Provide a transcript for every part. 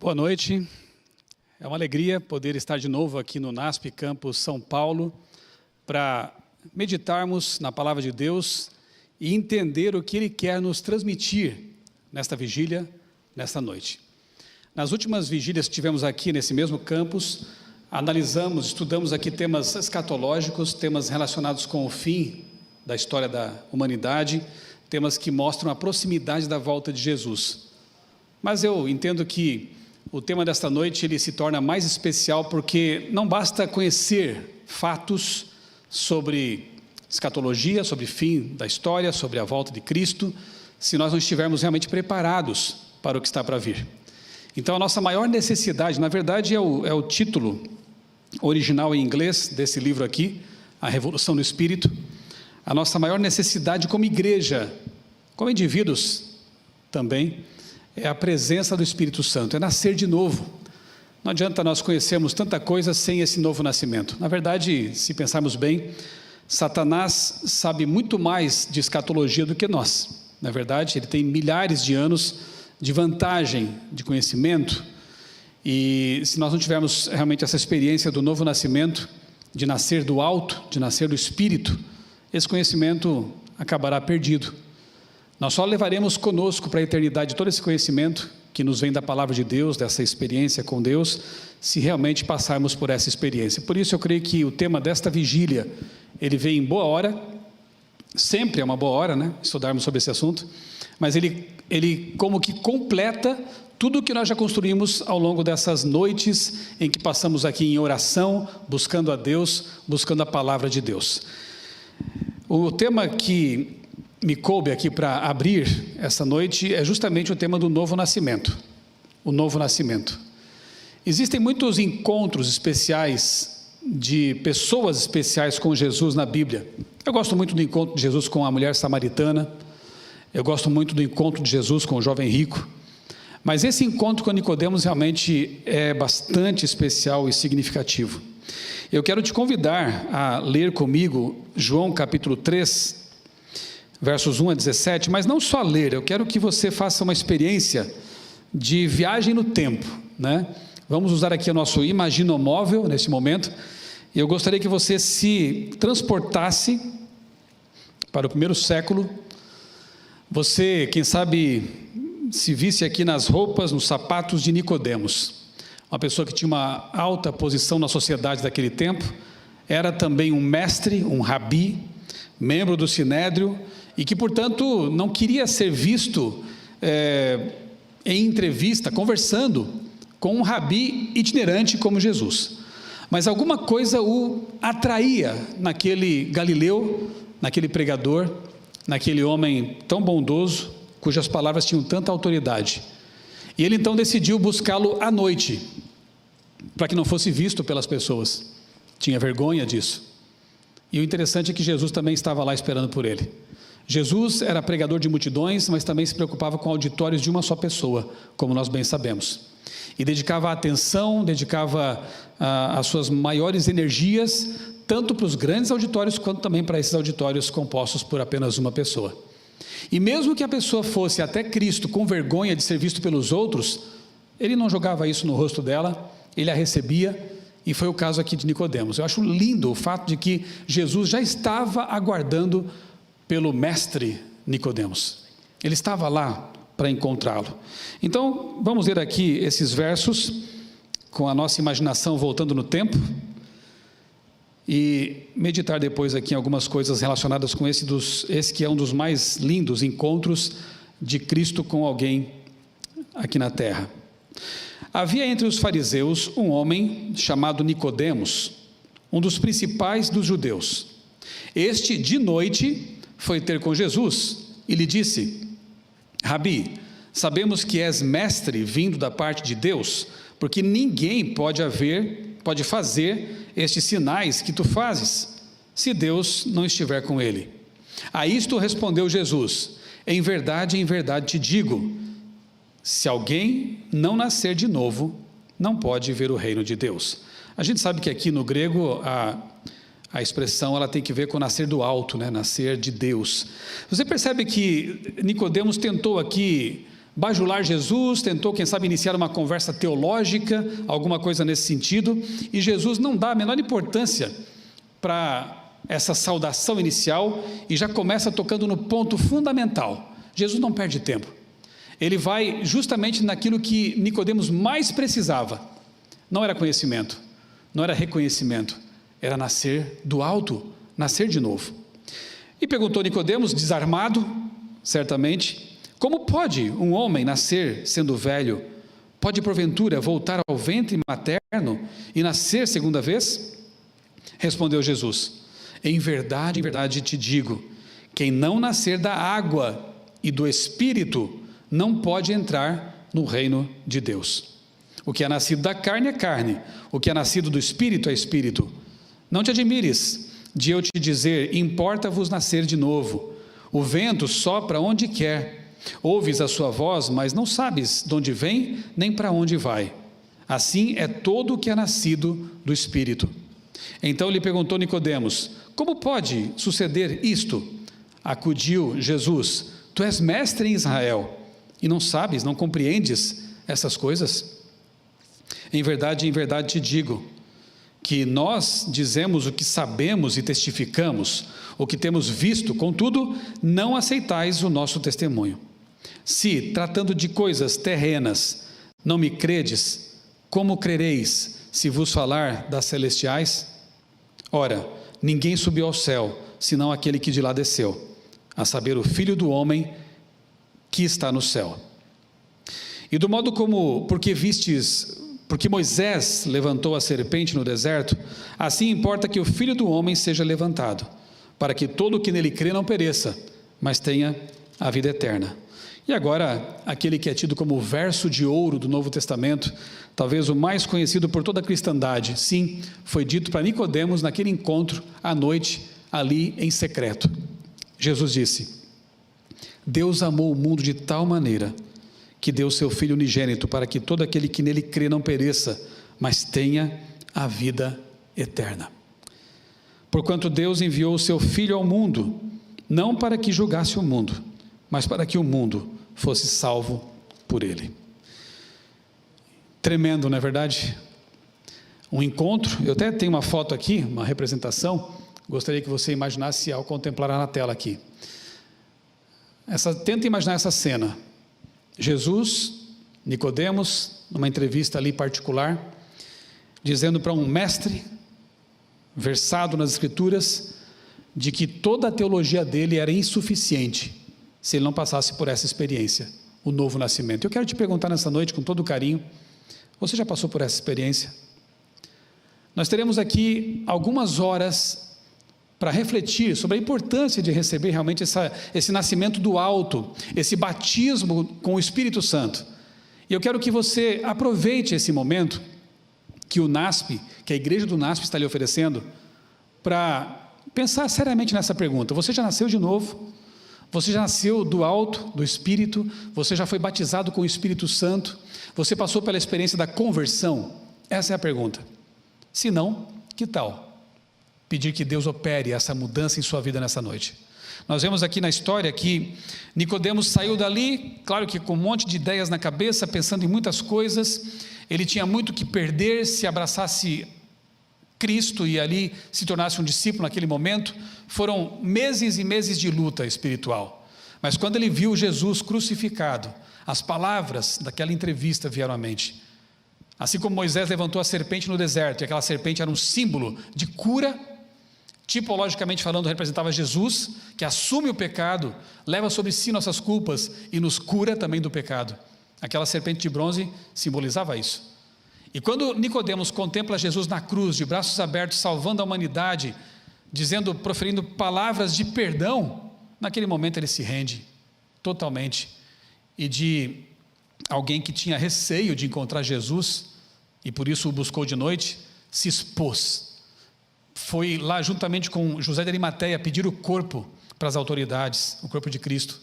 Boa noite, é uma alegria poder estar de novo aqui no NASP Campus São Paulo para meditarmos na Palavra de Deus e entender o que Ele quer nos transmitir nesta vigília, nesta noite. Nas últimas vigílias que tivemos aqui nesse mesmo campus, analisamos, estudamos aqui temas escatológicos, temas relacionados com o fim da história da humanidade, temas que mostram a proximidade da volta de Jesus. Mas eu entendo que o tema desta noite ele se torna mais especial porque não basta conhecer fatos sobre escatologia, sobre o fim da história, sobre a volta de Cristo, se nós não estivermos realmente preparados para o que está para vir. Então a nossa maior necessidade, na verdade é o título original em inglês desse livro aqui, A Revolução do Espírito. A nossa maior necessidade como igreja, como indivíduos também, é a presença do Espírito Santo, é nascer de novo. Não adianta nós conhecermos tanta coisa sem esse novo nascimento. Na verdade, se pensarmos bem, Satanás sabe muito mais de escatologia do que nós. Na verdade, ele tem milhares de anos de vantagem, de conhecimento, e se nós não tivermos realmente essa experiência do novo nascimento, de nascer do alto, de nascer do Espírito, esse conhecimento acabará perdido. Nós só levaremos conosco para a eternidade todo esse conhecimento que nos vem da palavra de Deus, dessa experiência com Deus, se realmente passarmos por essa experiência. Por isso eu creio que o tema desta vigília, ele vem em boa hora, sempre é uma boa hora, né, estudarmos sobre esse assunto, mas ele como que completa tudo o que nós já construímos ao longo dessas noites em que passamos aqui em oração, buscando a Deus, buscando a palavra de Deus. O tema que me coube aqui para abrir essa noite é justamente o tema do novo nascimento. O novo nascimento. Existem muitos encontros especiais de pessoas especiais com Jesus na Bíblia. Eu gosto muito do encontro de Jesus com a mulher samaritana. Eu gosto muito do encontro de Jesus com o jovem rico. Mas esse encontro com Nicodemos realmente é bastante especial e significativo. Eu quero te convidar a ler comigo João capítulo 3, versos 1 a 17, mas não só ler, eu quero que você faça uma experiência de viagem no tempo, né? Vamos usar aqui o nosso imaginomóvel nesse momento, e eu gostaria que você se transportasse para o primeiro século, você, quem sabe, se visse aqui nas roupas, nos sapatos de Nicodemos, uma pessoa que tinha uma alta posição na sociedade daquele tempo, era também um mestre, um rabi, membro do Sinédrio, e que, portanto, não queria ser visto em entrevista, conversando com um rabi itinerante como Jesus. Mas alguma coisa o atraía naquele Galileu, naquele pregador, naquele homem tão bondoso, cujas palavras tinham tanta autoridade. E ele então decidiu buscá-lo à noite, para que não fosse visto pelas pessoas. Tinha vergonha disso. E o interessante é que Jesus também estava lá esperando por ele. Jesus era pregador de multidões, mas também se preocupava com auditórios de uma só pessoa, como nós bem sabemos. E dedicava atenção, dedicava as suas maiores energias, tanto para os grandes auditórios, quanto também para esses auditórios compostos por apenas uma pessoa. E mesmo que a pessoa fosse até Cristo com vergonha de ser visto pelos outros, ele não jogava isso no rosto dela, ele a recebia, e foi o caso aqui de Nicodemos. Eu acho lindo o fato de que Jesus já estava aguardando pelo mestre Nicodemos. Ele estava lá para encontrá-lo. Então, vamos ler aqui esses versos, com a nossa imaginação voltando no tempo, e meditar depois aqui em algumas coisas relacionadas com esse que é um dos mais lindos encontros de Cristo com alguém aqui na terra. Havia entre os fariseus um homem chamado Nicodemos, um dos principais dos judeus. Este, de noite, foi ter com Jesus e lhe disse: Rabi, sabemos que és mestre vindo da parte de Deus, porque ninguém pode fazer estes sinais que tu fazes, se Deus não estiver com ele. A isto respondeu Jesus: em verdade te digo, se alguém não nascer de novo, não pode ver o reino de Deus. A gente sabe que aqui no grego a expressão ela tem que ver com nascer do alto, né? Nascer de Deus. Você percebe que Nicodemos tentou aqui bajular Jesus, tentou, quem sabe, iniciar uma conversa teológica, alguma coisa nesse sentido, e Jesus não dá a menor importância para essa saudação inicial e já começa tocando no ponto fundamental. Jesus não perde tempo. Ele vai justamente naquilo que Nicodemos mais precisava. Não era conhecimento, não era reconhecimento, era nascer do alto, nascer de novo. E perguntou Nicodemos, desarmado, certamente: como pode um homem nascer sendo velho? Pode porventura voltar ao ventre materno e nascer segunda vez? Respondeu Jesus: em verdade te digo, quem não nascer da água e do Espírito não pode entrar no reino de Deus. O que é nascido da carne é carne, o que é nascido do Espírito é Espírito. Não te admires de eu te dizer: importa-vos nascer de novo. O vento sopra onde quer, ouves a sua voz, mas não sabes de onde vem nem para onde vai. Assim é todo o que é nascido do Espírito. Então lhe perguntou Nicodemos: como pode suceder isto? Acudiu Jesus: tu és mestre em Israel e não sabes, não compreendes essas coisas? Em verdade te digo, que nós dizemos o que sabemos e testificamos, o que temos visto, contudo, não aceitais o nosso testemunho. Se, tratando de coisas terrenas, não me credes, como crereis se vos falar das celestiais? Ora, ninguém subiu ao céu, senão aquele que de lá desceu, a saber, o Filho do homem que está no céu. E do modo como, porque Moisés levantou a serpente no deserto, assim importa que o Filho do homem seja levantado, para que todo o que nele crê não pereça, mas tenha a vida eterna. E agora, aquele que é tido como o verso de ouro do Novo Testamento, talvez o mais conhecido por toda a cristandade, sim, foi dito para Nicodemos naquele encontro à noite, ali em secreto. Jesus disse: Deus amou o mundo de tal maneira que deu seu Filho unigênito, para que todo aquele que nele crê não pereça, mas tenha a vida eterna. Porquanto Deus enviou o seu Filho ao mundo, não para que julgasse o mundo, mas para que o mundo fosse salvo por ele. Tremendo, não é verdade? Um encontro, eu até tenho uma foto aqui, uma representação, gostaria que você imaginasse ao contemplar na tela aqui. Tenta imaginar essa cena. Jesus, Nicodemos, numa entrevista ali particular, dizendo para um mestre, versado nas Escrituras, de que toda a teologia dele era insuficiente, se ele não passasse por essa experiência, o novo nascimento. Eu quero te perguntar nessa noite, com todo carinho, você já passou por essa experiência? Nós teremos aqui algumas horas para refletir sobre a importância de receber realmente esse nascimento do alto, esse batismo com o Espírito Santo. E eu quero que você aproveite esse momento que o NASP, que a igreja do NASP está lhe oferecendo, para pensar seriamente nessa pergunta. Você já nasceu de novo? Você já nasceu do alto, do Espírito? Você já foi batizado com o Espírito Santo? Você passou pela experiência da conversão? Essa é a pergunta. Se não, que tal pedir que Deus opere essa mudança em sua vida nessa noite? Nós vemos aqui na história que Nicodemos saiu dali, claro que com um monte de ideias na cabeça, pensando em muitas coisas. Ele tinha muito que perder se abraçasse Cristo e ali se tornasse um discípulo naquele momento. Foram meses e meses de luta espiritual, mas quando ele viu Jesus crucificado, as palavras daquela entrevista vieram à mente. Assim como Moisés levantou a serpente no deserto, e aquela serpente era um símbolo de cura, tipologicamente falando, representava Jesus, que assume o pecado, leva sobre si nossas culpas e nos cura também do pecado. Aquela serpente de bronze simbolizava isso. E quando Nicodemos contempla Jesus na cruz, de braços abertos, salvando a humanidade, proferindo palavras de perdão, naquele momento ele se rende totalmente. E de alguém que tinha receio de encontrar Jesus, e por isso o buscou de noite, se expôs. Foi lá juntamente com José de Arimateia pedir o corpo para as autoridades, o corpo de Cristo.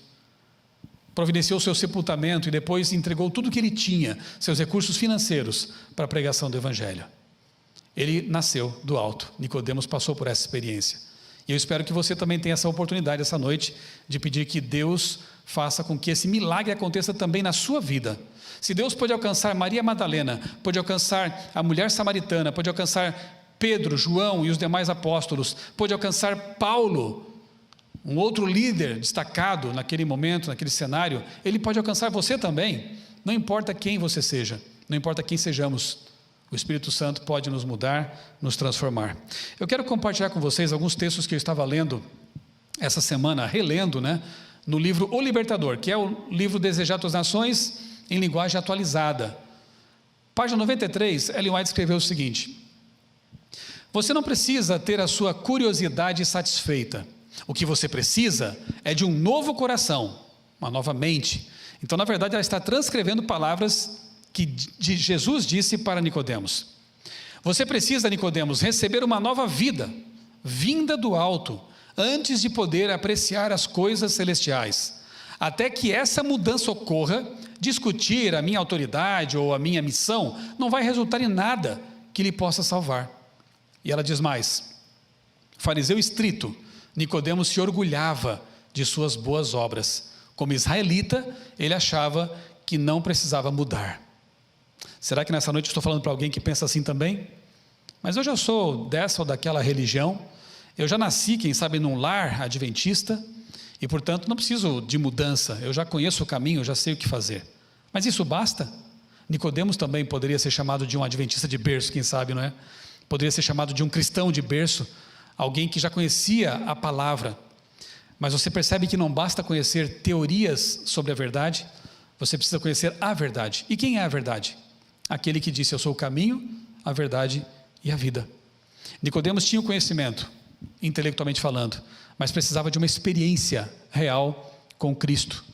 Providenciou o seu sepultamento e depois entregou tudo o que ele tinha, seus recursos financeiros, para a pregação do Evangelho. Ele nasceu do alto. Nicodemos passou por essa experiência. E eu espero que você também tenha essa oportunidade essa noite de pedir que Deus faça com que esse milagre aconteça também na sua vida. Se Deus pode alcançar Maria Madalena, pode alcançar a mulher samaritana, pode alcançar Pedro, João e os demais apóstolos, pode alcançar Paulo, um outro líder destacado naquele momento, naquele cenário, ele pode alcançar você também. Não importa quem você seja, não importa quem sejamos, o Espírito Santo pode nos mudar, nos transformar. Eu quero compartilhar com vocês alguns textos que eu estava lendo essa semana, relendo, no livro O Libertador, que é o livro Desejado das Nações em linguagem atualizada. Página 93, Ellen White escreveu o seguinte: você não precisa ter a sua curiosidade satisfeita. O que você precisa é de um novo coração, uma nova mente. Então, na verdade, ela está transcrevendo palavras que Jesus disse para Nicodemos. Você precisa, Nicodemos, receber uma nova vida, vinda do alto, antes de poder apreciar as coisas celestiais. Até que essa mudança ocorra, discutir a minha autoridade ou a minha missão não vai resultar em nada que lhe possa salvar. E ela diz mais: fariseu estrito, Nicodemos se orgulhava de suas boas obras. Como israelita, ele achava que não precisava mudar. Será que nessa noite eu estou falando para alguém que pensa assim também? Mas eu já sou dessa ou daquela religião, eu já nasci, quem sabe, num lar adventista, e portanto não preciso de mudança, eu já conheço o caminho, eu já sei o que fazer. Mas isso basta? Nicodemos também poderia ser chamado de um adventista de berço, quem sabe, não é? Poderia ser chamado de um cristão de berço, alguém que já conhecia a palavra. Mas você percebe que não basta conhecer teorias sobre a verdade, você precisa conhecer a verdade. E quem é a verdade? Aquele que disse: eu sou o caminho, a verdade e a vida. Nicodemos tinha o conhecimento, intelectualmente falando, mas precisava de uma experiência real com Cristo.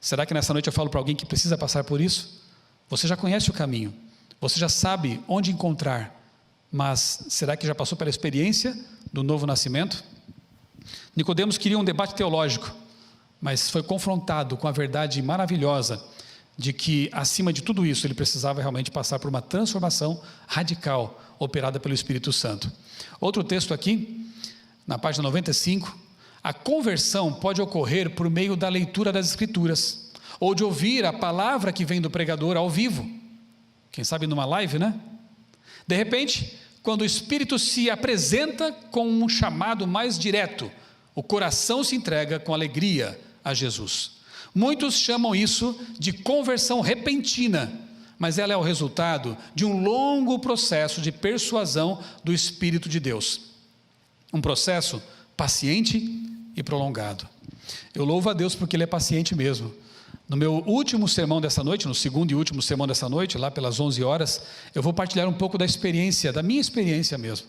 Será que nessa noite eu falo para alguém que precisa passar por isso? Você já conhece o caminho, você já sabe onde encontrar, mas será que já passou pela experiência do novo nascimento? Nicodemos queria um debate teológico, mas foi confrontado com a verdade maravilhosa de que, acima de tudo isso, ele precisava realmente passar por uma transformação radical, operada pelo Espírito Santo. Outro texto aqui, na página 95, a conversão pode ocorrer por meio da leitura das Escrituras, ou de ouvir a palavra que vem do pregador ao vivo, quem sabe numa live, De repente, quando o Espírito se apresenta com um chamado mais direto, o coração se entrega com alegria a Jesus. Muitos chamam isso de conversão repentina, mas ela é o resultado de um longo processo de persuasão do Espírito de Deus. Um processo paciente e prolongado. Eu louvo a Deus porque Ele é paciente mesmo. No meu último sermão dessa noite, no segundo e último sermão dessa noite, lá pelas 11 horas, eu vou partilhar um pouco da experiência, da minha experiência mesmo.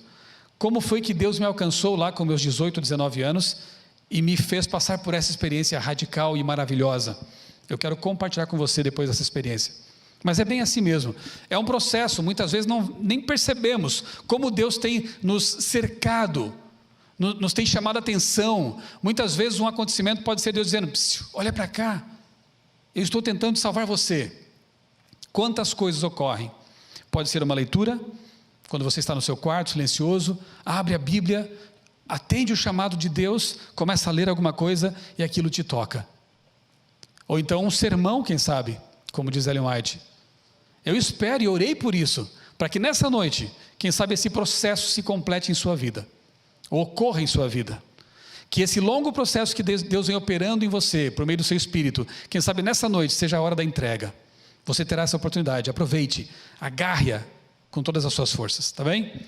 Como foi que Deus me alcançou lá com meus 18, 19 anos e me fez passar por essa experiência radical e maravilhosa. Eu quero compartilhar com você depois dessa experiência. Mas é bem assim mesmo, é um processo, muitas vezes nem percebemos como Deus tem nos cercado, nos tem chamado a atenção. Muitas vezes um acontecimento pode ser Deus dizendo: olha para cá, eu estou tentando salvar você. Quantas coisas ocorrem? Pode ser uma leitura, quando você está no seu quarto, silencioso, abre a Bíblia, atende o chamado de Deus, começa a ler alguma coisa e aquilo te toca. Ou então um sermão, quem sabe, como diz Ellen White. Eu espero e orei por isso, para que nessa noite, quem sabe esse processo se complete em sua vida, ou ocorra em sua vida. Que esse longo processo que Deus vem operando em você, por meio do seu Espírito, quem sabe nessa noite seja a hora da entrega. Você terá essa oportunidade, aproveite, agarre-a com todas as suas forças, está bem?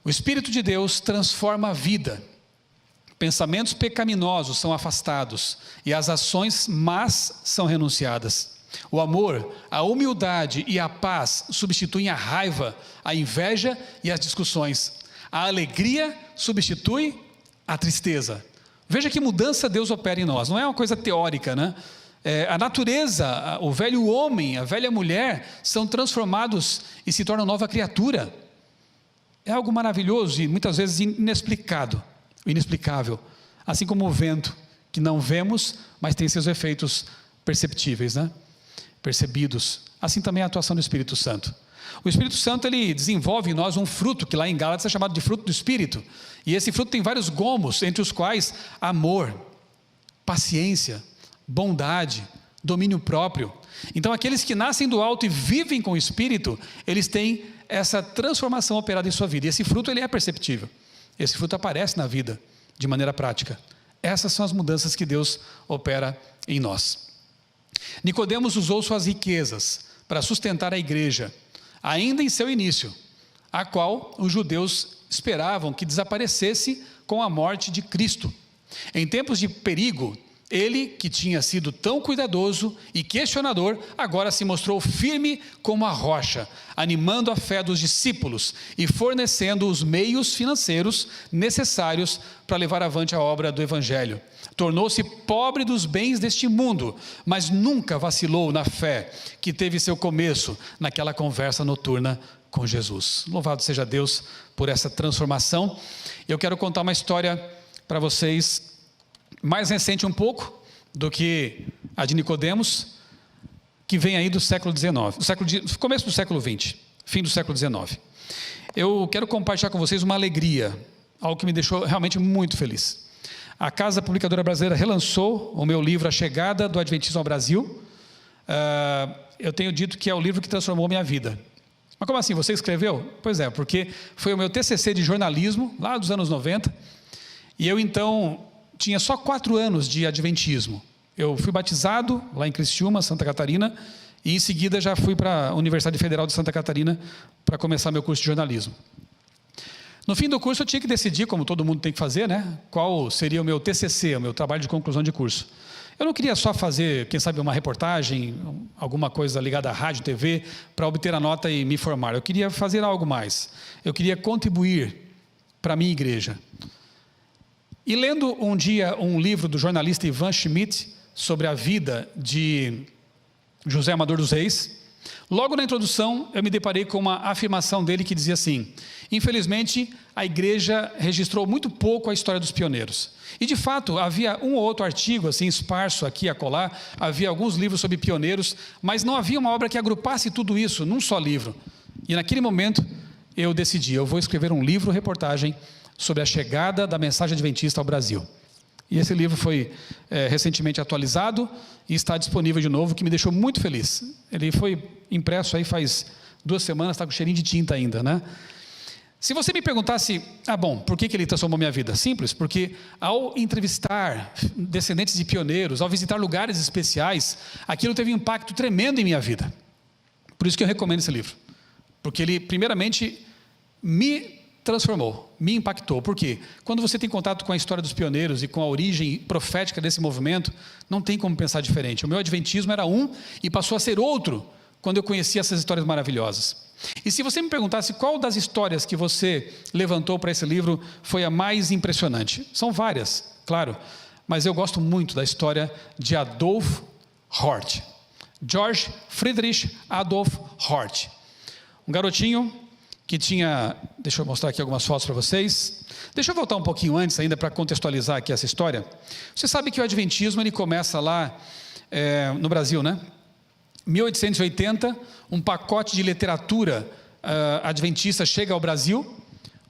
O Espírito de Deus transforma a vida. Pensamentos pecaminosos são afastados e as ações más são renunciadas. O amor, a humildade e a paz substituem a raiva, a inveja e as discussões. A alegria substitui a tristeza. Veja que mudança Deus opera em nós, não é uma coisa teórica, a natureza, o velho homem, a velha mulher são transformados e se tornam nova criatura. É algo maravilhoso e muitas vezes inexplicável, assim como o vento, que não vemos, mas tem seus efeitos perceptíveis, percebidos. Assim também é a atuação do Espírito Santo. O Espírito Santo, ele desenvolve em nós um fruto, que lá em Gálatas é chamado de fruto do Espírito, e esse fruto tem vários gomos, entre os quais amor, paciência, bondade, domínio próprio. Então aqueles que nascem do alto e vivem com o Espírito, eles têm essa transformação operada em sua vida. E esse fruto ele é perceptível. Esse fruto aparece na vida de maneira prática. Essas são as mudanças que Deus opera em nós. Nicodemos usou suas riquezas para sustentar a igreja, ainda em seu início, a qual os judeus esperavam que desaparecesse com a morte de Cristo. Em tempos de perigo, ele, que tinha sido tão cuidadoso e questionador, agora se mostrou firme como a rocha, animando a fé dos discípulos e fornecendo os meios financeiros necessários para levar avante a obra do Evangelho. Tornou-se pobre dos bens deste mundo, mas nunca vacilou na fé que teve seu começo naquela conversa noturna com Jesus. Louvado seja Deus por essa transformação. Eu quero contar uma história para vocês, mais recente um pouco do que a de Nicodemos, que vem aí do século XIX, começo do século XX, fim do século XIX. Eu quero compartilhar com vocês uma alegria, algo que me deixou realmente muito feliz. A Casa Publicadora Brasileira relançou o meu livro A Chegada do Adventismo ao Brasil. Eu tenho dito que é o livro que transformou minha vida. Mas como assim, você escreveu? Pois é, porque foi o meu TCC de jornalismo, lá dos anos 90, e eu então tinha só 4 anos de adventismo. Eu fui batizado lá em Criciúma, Santa Catarina, e em seguida já fui para a Universidade Federal de Santa Catarina para começar meu curso de jornalismo. No fim do curso eu tinha que decidir, como todo mundo tem que fazer, né, qual seria o meu TCC, o meu trabalho de conclusão de curso. Eu não queria só fazer, quem sabe, uma reportagem, alguma coisa ligada à rádio, TV, para obter a nota e me formar. Eu queria fazer algo mais. Eu queria contribuir para a minha igreja. E lendo um dia um livro do jornalista Ivan Schmidt sobre a vida de José Amador dos Reis, logo na introdução eu me deparei com uma afirmação dele que dizia assim: infelizmente a igreja registrou muito pouco a história dos pioneiros. E de fato havia um ou outro artigo assim esparso aqui e acolá, havia alguns livros sobre pioneiros, mas não havia uma obra que agrupasse tudo isso num só livro. E naquele momento eu decidi, eu vou escrever um livro-reportagem sobre a chegada da mensagem adventista ao Brasil. E esse livro foi recentemente atualizado e está disponível de novo, que me deixou muito feliz. Ele foi impresso aí faz 2 semanas, está com cheirinho de tinta ainda, né? Se você me perguntasse, por que ele transformou minha vida? Simples, porque ao entrevistar descendentes de pioneiros, ao visitar lugares especiais, aquilo teve um impacto tremendo em minha vida. Por isso que eu recomendo esse livro. Porque ele, primeiramente, me transformou, me impactou. Por quê? Quando você tem contato com a história dos pioneiros e com a origem profética desse movimento, não tem como pensar diferente. O meu adventismo era um e passou a ser outro quando eu conheci essas histórias maravilhosas. E se você me perguntasse qual das histórias que você levantou para esse livro foi a mais impressionante? São várias, claro, mas eu gosto muito da história de Adolf Hort. George Friedrich Adolf Hort. Um garotinho que tinha, deixa eu mostrar aqui algumas fotos para vocês. Deixa eu voltar um pouquinho antes ainda para contextualizar aqui essa história. Você sabe que o adventismo ele começa lá no Brasil, né? 1880, um pacote de literatura adventista chega ao Brasil,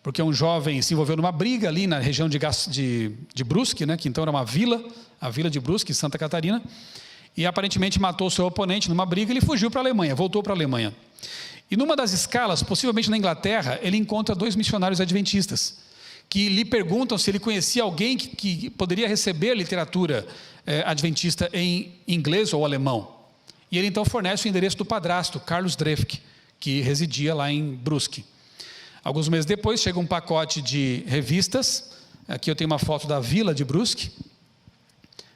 porque um jovem se envolveu numa briga ali na região de Brusque, né? Que então era uma vila, a vila de Brusque, Santa Catarina, e aparentemente matou seu oponente numa briga. Ele fugiu para a Alemanha, voltou para a Alemanha. E numa das escalas, possivelmente na Inglaterra, ele encontra 2 missionários adventistas, que lhe perguntam se ele conhecia alguém que poderia receber literatura adventista em inglês ou alemão. E ele então fornece o endereço do padrasto, Carlos Drefke, que residia lá em Brusque. Alguns meses depois chega um pacote de revistas. Aqui eu tenho uma foto da vila de Brusque.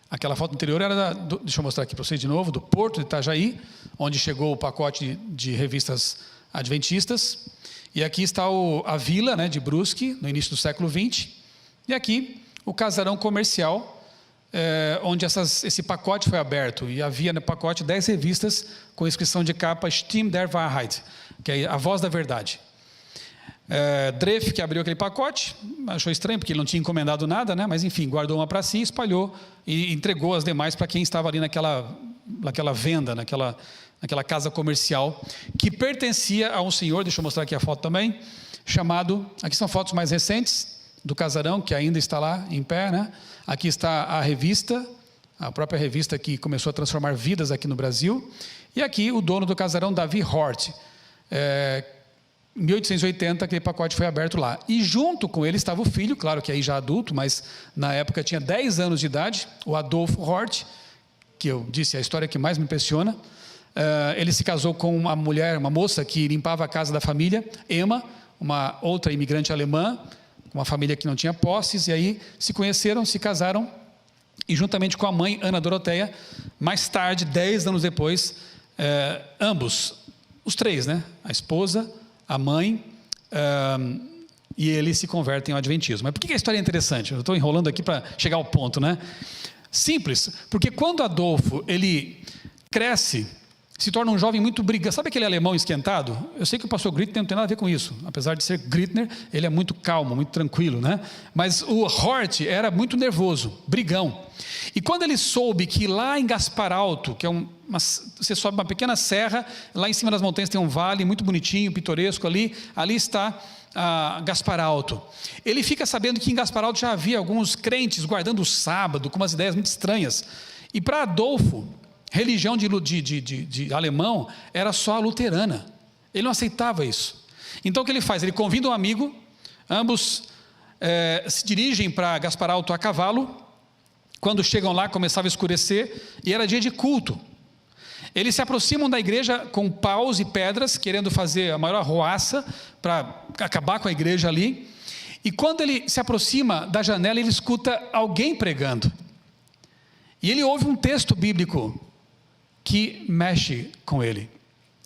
Aquela foto anterior era deixa eu mostrar aqui para vocês de novo, do Porto de Itajaí, onde chegou o pacote de revistas adventistas. E aqui está a vila, né, de Brusque, no início do século XX. E aqui o casarão comercial, onde esse pacote foi aberto. E havia no pacote 10 revistas com inscrição de capa Stimme der Wahrheit, que é a voz da verdade. Drefke abriu aquele pacote, achou estranho porque ele não tinha encomendado nada, né? Mas enfim, guardou uma para si, espalhou e entregou as demais para quem estava ali naquela venda, naquela casa comercial, que pertencia a um senhor, deixa eu mostrar aqui a foto também, chamado, aqui são fotos mais recentes do casarão, que ainda está lá em pé, né? Aqui está a revista a própria revista que começou a transformar vidas aqui no Brasil. E aqui o dono do casarão, Davi Hort. Em 1880 aquele pacote foi aberto lá. E junto com ele estava o filho, claro que aí já adulto, mas na época tinha 10 anos de idade, o Adolfo Hort, que eu disse, é a história que mais me impressiona. Ele se casou com uma mulher, uma moça que limpava a casa da família, Emma, uma outra imigrante alemã, uma família que não tinha posses, e aí se conheceram, se casaram, e juntamente com a mãe, Ana Doroteia, mais tarde, 10 anos depois, ambos, os três, né? A esposa, a mãe, e ele se convertem ao adventismo. Mas por que a história é interessante? Eu estou enrolando aqui para chegar ao ponto, né? Simples, porque quando Adolfo, ele cresce, se torna um jovem muito brigão. Sabe aquele alemão esquentado? Eu sei que o pastor Grittner não tem nada a ver com isso. Apesar de ser Grittner, ele é muito calmo, muito tranquilo, né? Mas o Hort era muito nervoso, brigão. E quando ele soube que lá em Gaspar Alto, que é você sobe uma pequena serra, lá em cima das montanhas tem um vale muito bonitinho, pitoresco ali está Gaspar Alto. Ele fica sabendo que em Gaspar Alto já havia alguns crentes guardando o sábado, com umas ideias muito estranhas. E para Adolfo, religião de alemão era só a luterana. Ele não aceitava isso. Então o que ele faz? Ele convida um amigo, ambos se dirigem para Gaspar Alto a cavalo. Quando chegam lá, começava a escurecer e era dia de culto. Eles se aproximam da igreja com paus e pedras, querendo fazer a maior arruaça para acabar com a igreja ali. E quando ele se aproxima da janela, ele escuta alguém pregando. E ele ouve um texto bíblico que mexe com ele.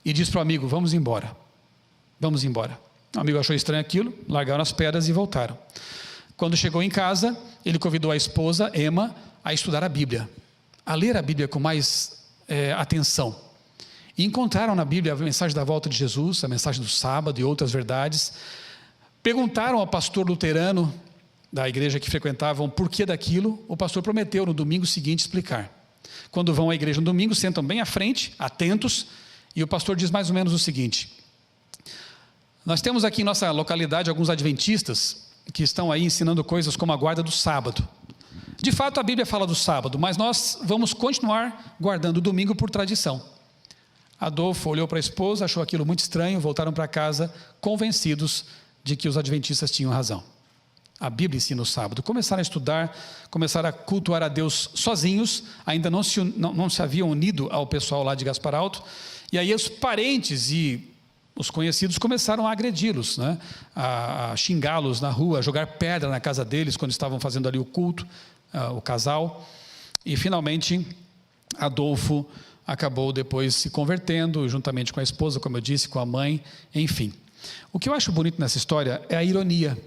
E diz para o amigo, vamos embora. Vamos embora. O amigo achou estranho aquilo, largaram as pedras e voltaram. Quando chegou em casa, ele convidou a esposa, Emma, a estudar a Bíblia. A ler a Bíblia com mais atenção. E encontraram na Bíblia a mensagem da volta de Jesus, a mensagem do sábado e outras verdades. Perguntaram ao pastor luterano da igreja que frequentavam o porquê daquilo. O pastor prometeu no domingo seguinte explicar. Quando vão à igreja no domingo, sentam bem à frente, atentos, e o pastor diz mais ou menos o seguinte: nós temos aqui em nossa localidade alguns adventistas que estão aí ensinando coisas como a guarda do sábado. De fato a Bíblia fala do sábado, mas nós vamos continuar guardando o domingo por tradição. Adolfo olhou para a esposa, achou aquilo muito estranho, voltaram para casa convencidos de que os adventistas tinham razão. A Bíblia ensina o sábado. Começaram a estudar, começaram a cultuar a Deus sozinhos, ainda não se haviam unido ao pessoal lá de Gaspar Alto, e aí os parentes e os conhecidos começaram a agredi-los, né? A xingá-los na rua, a jogar pedra na casa deles quando estavam fazendo ali o culto, o casal. E finalmente Adolfo acabou depois se convertendo, juntamente com a esposa, como eu disse, com a mãe, enfim. O que eu acho bonito nessa história é a ironia.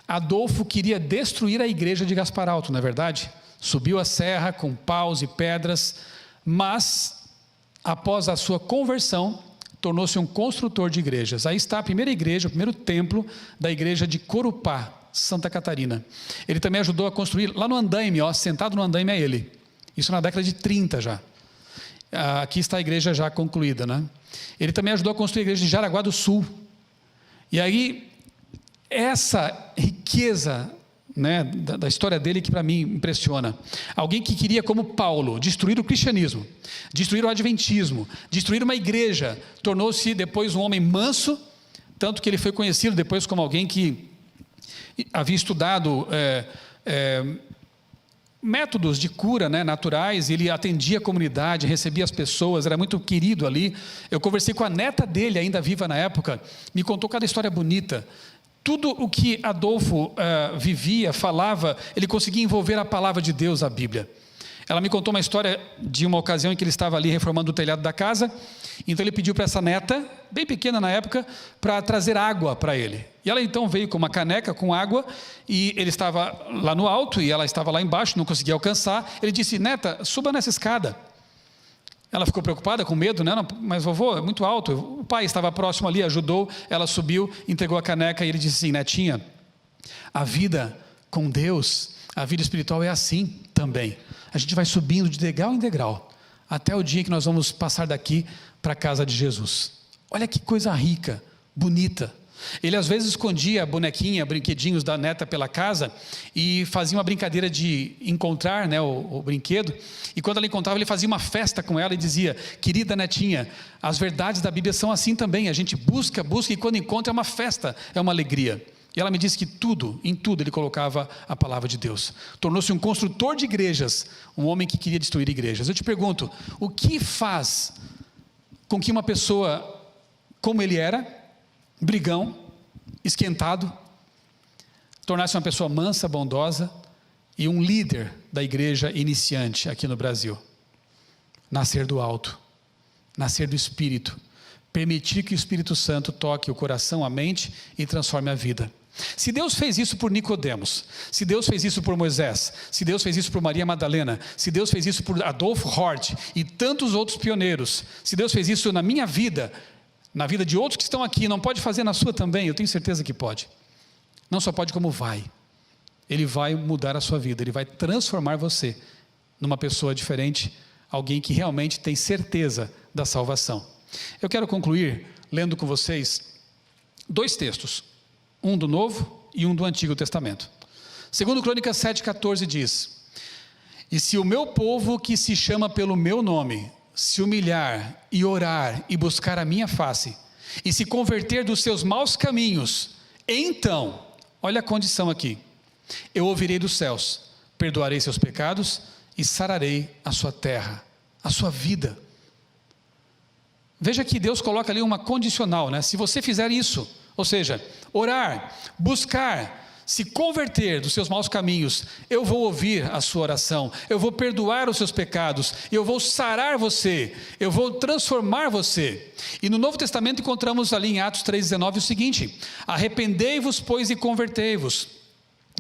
Adolfo queria destruir a igreja de Gaspar Alto, não é verdade? Subiu a serra com paus e pedras, mas após a sua conversão, tornou-se um construtor de igrejas. Aí está a primeira igreja, o primeiro templo da igreja de Corupá, Santa Catarina. Ele também ajudou a construir, lá no andaime, sentado no andaime é ele. Isso na década de 30 já. Aqui está a igreja já concluída, né? Ele também ajudou a construir a igreja de Jaraguá do Sul. E aí, essa riqueza, né, da história dele que para mim impressiona. Alguém que queria, como Paulo, destruir o cristianismo, destruir o adventismo, destruir uma igreja, tornou-se depois um homem manso, tanto que ele foi conhecido depois como alguém que havia estudado métodos de cura, né, naturais. Ele atendia a comunidade, recebia as pessoas, era muito querido ali. Eu conversei com a neta dele, ainda viva na época, me contou cada história bonita. Tudo o que Adolfo vivia, falava, ele conseguia envolver a palavra de Deus, a Bíblia. Ela me contou uma história de uma ocasião em que ele estava ali reformando o telhado da casa. Então ele pediu para essa neta, bem pequena na época, para trazer água para ele. E ela então veio com uma caneca com água, e ele estava lá no alto e ela estava lá embaixo, não conseguia alcançar. Ele disse: neta, suba nessa escada. Ela ficou preocupada, com medo, né? Mas vovô, é muito alto. O pai estava próximo ali, ajudou, ela subiu, entregou a caneca, e ele disse assim: netinha, a vida com Deus, a vida espiritual é assim também. A gente vai subindo de degrau em degrau, até o dia que nós vamos passar daqui para a casa de Jesus. Olha que coisa rica, bonita. Ele às vezes escondia a bonequinha, brinquedinhos da neta pela casa e fazia uma brincadeira de encontrar, né, o brinquedo. E quando ela encontrava, ele fazia uma festa com ela e dizia: querida netinha, as verdades da Bíblia são assim também. A gente busca e quando encontra é uma festa, é uma alegria. E ela me disse que em tudo ele colocava a palavra de Deus. Tornou-se um construtor de igrejas, um homem que queria destruir igrejas. Eu te pergunto, o que faz com que uma pessoa como ele era, brigão, esquentado, tornasse uma pessoa mansa, bondosa e um líder da igreja iniciante aqui no Brasil? Nascer do alto, nascer do Espírito, permitir que o Espírito Santo toque o coração, a mente e transforme a vida. Se Deus fez isso por Nicodemos, se Deus fez isso por Moisés, se Deus fez isso por Maria Madalena, se Deus fez isso por Adolfo Hort e tantos outros pioneiros, se Deus fez isso na minha vida, na vida de outros que estão aqui, não pode fazer na sua também? Eu tenho certeza que pode. Não só pode, como vai. Ele vai mudar a sua vida, ele vai transformar você numa pessoa diferente, alguém que realmente tem certeza da salvação. Eu quero concluir lendo com vocês 2 textos, um do Novo e um do Antigo Testamento. Segundo Crônicas 7,14 diz: e se o meu povo que se chama pelo meu nome se humilhar e orar e buscar a minha face e se converter dos seus maus caminhos, então, olha a condição aqui, eu ouvirei dos céus, perdoarei seus pecados e sararei a sua terra, a sua vida. Veja que Deus coloca ali uma condicional, né? Se você fizer isso, ou seja, orar, buscar, se converter dos seus maus caminhos, eu vou ouvir a sua oração, eu vou perdoar os seus pecados, eu vou sarar você, eu vou transformar você. E no Novo Testamento encontramos ali em Atos 3,19 o seguinte: arrependei-vos, pois, e convertei-vos,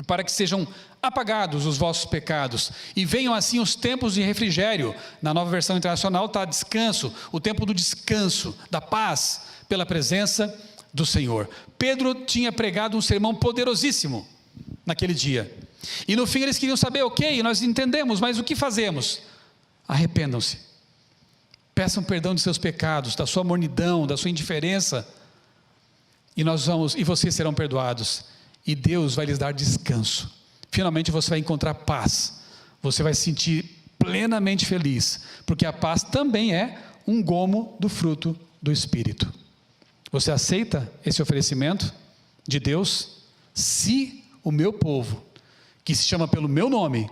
para que sejam apagados os vossos pecados, e venham assim os tempos de refrigério. Na Nova Versão Internacional está descanso, o tempo do descanso, da paz, pela presença do Senhor. Pedro tinha pregado um sermão poderosíssimo naquele dia, e no fim eles queriam saber: ok, nós entendemos, mas o que fazemos? Arrependam-se, peçam perdão de seus pecados, da sua mornidão, da sua indiferença, e vocês serão perdoados, e Deus vai lhes dar descanso. Finalmente você vai encontrar paz, você vai se sentir plenamente feliz, porque a paz também é um gomo do fruto do Espírito. Você aceita esse oferecimento de Deus? Se o meu povo, que se chama pelo meu nome,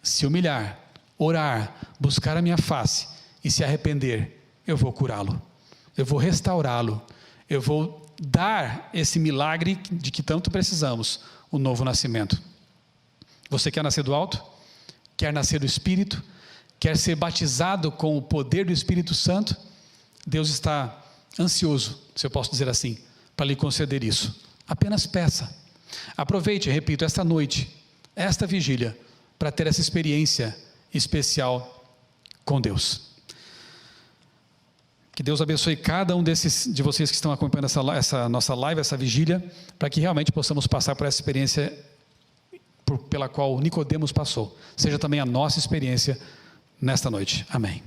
se humilhar, orar, buscar a minha face e se arrepender, eu vou curá-lo, eu vou restaurá-lo, eu vou dar esse milagre de que tanto precisamos, o novo nascimento. Você quer nascer do alto? Quer nascer do Espírito? Quer ser batizado com o poder do Espírito Santo? Deus está ansioso, se eu posso dizer assim, para lhe conceder isso. Apenas peça. Aproveite, repito, esta noite, esta vigília, para ter essa experiência especial com Deus. Que Deus abençoe cada um de vocês que estão acompanhando essa nossa live, essa vigília, para que realmente possamos passar por essa experiência pela qual Nicodemos passou. Seja também a nossa experiência nesta noite. Amém.